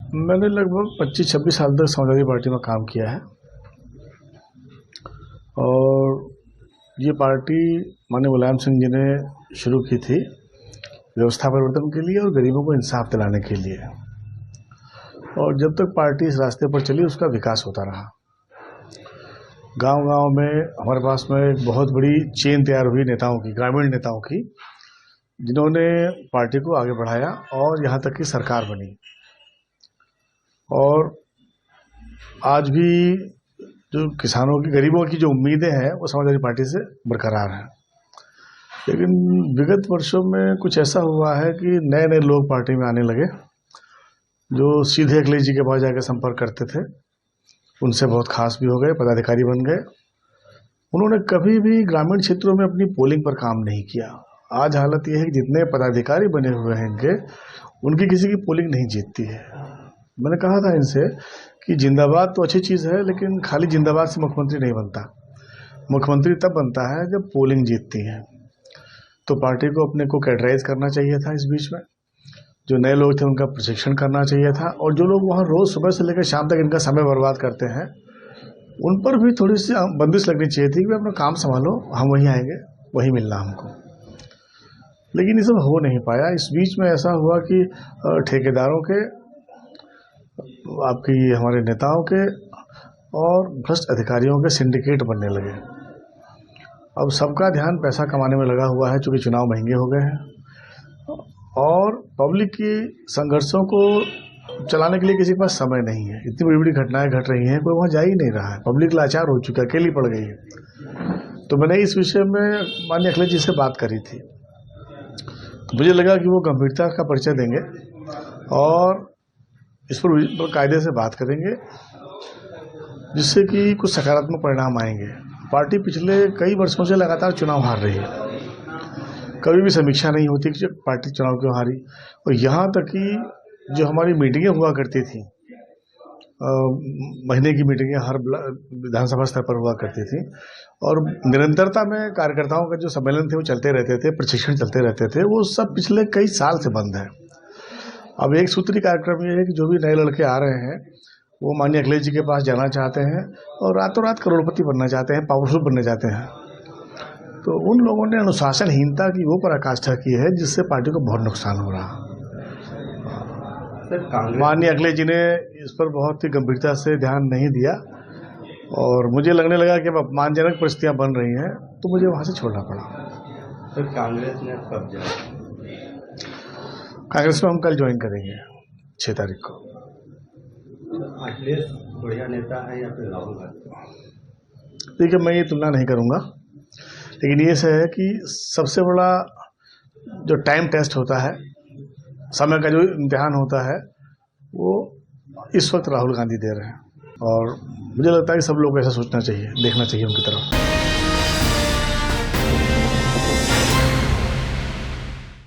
मैंने लगभग 25-26 साल तक समाजवादी पार्टी में काम किया है और ये पार्टी माननीय मुलायम सिंह जी ने शुरू की थी व्यवस्था परिवर्तन के लिए और गरीबों को इंसाफ दिलाने के लिए। और जब तक पार्टी इस रास्ते पर चली उसका विकास होता रहा। गांव-गांव में हमारे पास में एक बहुत बड़ी चेन तैयार हुई नेताओं की, ग्रामीण नेताओं की, जिन्होंने पार्टी को आगे बढ़ाया और यहाँ तक कि सरकार बनी। और आज भी जो किसानों की, गरीबों की जो उम्मीदें हैं वो समाजवादी पार्टी से बरकरार हैं। लेकिन विगत वर्षों में कुछ ऐसा हुआ है कि नए नए लोग पार्टी में आने लगे जो सीधे अखिलेश जी के पास जाकर संपर्क करते थे, उनसे बहुत खास भी हो गए, पदाधिकारी बन गए। उन्होंने कभी भी ग्रामीण क्षेत्रों में अपनी पोलिंग पर काम नहीं किया। आज हालत यह है कि जितने पदाधिकारी बने हुए हैं इनके, उनकी किसी की पोलिंग नहीं जीतती है। मैंने कहा था इनसे कि जिंदाबाद तो अच्छी चीज़ है, लेकिन खाली जिंदाबाद से मुख्यमंत्री नहीं बनता। मुख्यमंत्री तब बनता है जब पोलिंग जीतती है। तो पार्टी को अपने को कैडराइज करना चाहिए था। इस बीच में जो नए लोग थे उनका प्रशिक्षण करना चाहिए था, और जो लोग वहाँ रोज़ सुबह से लेकर शाम तक इनका समय बर्बाद करते हैं उन पर भी थोड़ी सी बंदिश लगनी चाहिए थी कि अपना काम संभालो, हम वहीं आएंगे, वहीं मिलना हमको। लेकिन ये सब हो नहीं पाया। इस बीच में ऐसा हुआ कि ठेकेदारों के, आपकी हमारे नेताओं के और भ्रष्ट अधिकारियों के सिंडिकेट बनने लगे। अब सबका ध्यान पैसा कमाने में लगा हुआ है, चूँकि चुनाव महंगे हो गए हैं और पब्लिक की संघर्षों को चलाने के लिए किसी के पास समय नहीं है। इतनी बड़ी बड़ी घटनाएं घट रही हैं, कोई वहाँ जा ही नहीं रहा है, पब्लिक लाचार हो चुका है, अकेली पड़ गई है। तो मैंने इस विषय में माननीय अखिलेश जी से बात करी थी, तो मुझे लगा कि वो गंभीरता का परिचय देंगे और इस पर कायदे से बात करेंगे, जिससे कि कुछ सकारात्मक परिणाम आएंगे। पार्टी पिछले कई वर्षों से लगातार चुनाव हार रही है, कभी भी समीक्षा नहीं होती कि पार्टी चुनाव क्यों हारी। और यहाँ तक कि जो हमारी मीटिंगें हुआ करती थी, महीने की मीटिंगें हर विधानसभा स्तर पर हुआ करती थी, और निरंतरता में कार्यकर्ताओं का जो सम्मेलन थे वो चलते रहते थे, प्रशिक्षण चलते रहते थे, वो सब पिछले कई साल से बंद है। अब एक सूत्री कार्यक्रम ये है कि जो भी नए लड़के आ रहे हैं वो माननीय अखिलेश जी के पास जाना चाहते हैं और रातों रात करोड़पति बनना चाहते हैं, पावरफुल बनना चाहते हैं। तो उन लोगों ने अनुशासनहीनता की वो पराकाष्ठा की है, जिससे पार्टी को बहुत नुकसान हो रहा। माननीय अखिलेश जी ने इस पर बहुत ही गंभीरता से ध्यान नहीं दिया और मुझे लगने लगा कि अब अपमानजनक परिस्थितियां बन रही हैं, तो मुझे वहां से छोड़ना पड़ा। तो कांग्रेस ने कब ज्वाइन? कांग्रेस में हम कल ज्वाइन करेंगे 6 तारीख को। अखिलेश बढ़िया नेता है या फिर राहुल गांधी? देखिए, मैं ये तुलना नहीं करूंगा, लेकिन ये है कि सबसे बड़ा जो टाइम टेस्ट होता है, समय का जो इम्तिहान होता है, वो इस वक्त राहुल गांधी दे रहे हैं। और मुझे लगता है कि सब लोग को ऐसा सोचना चाहिए, देखना चाहिए उनकी तरफ।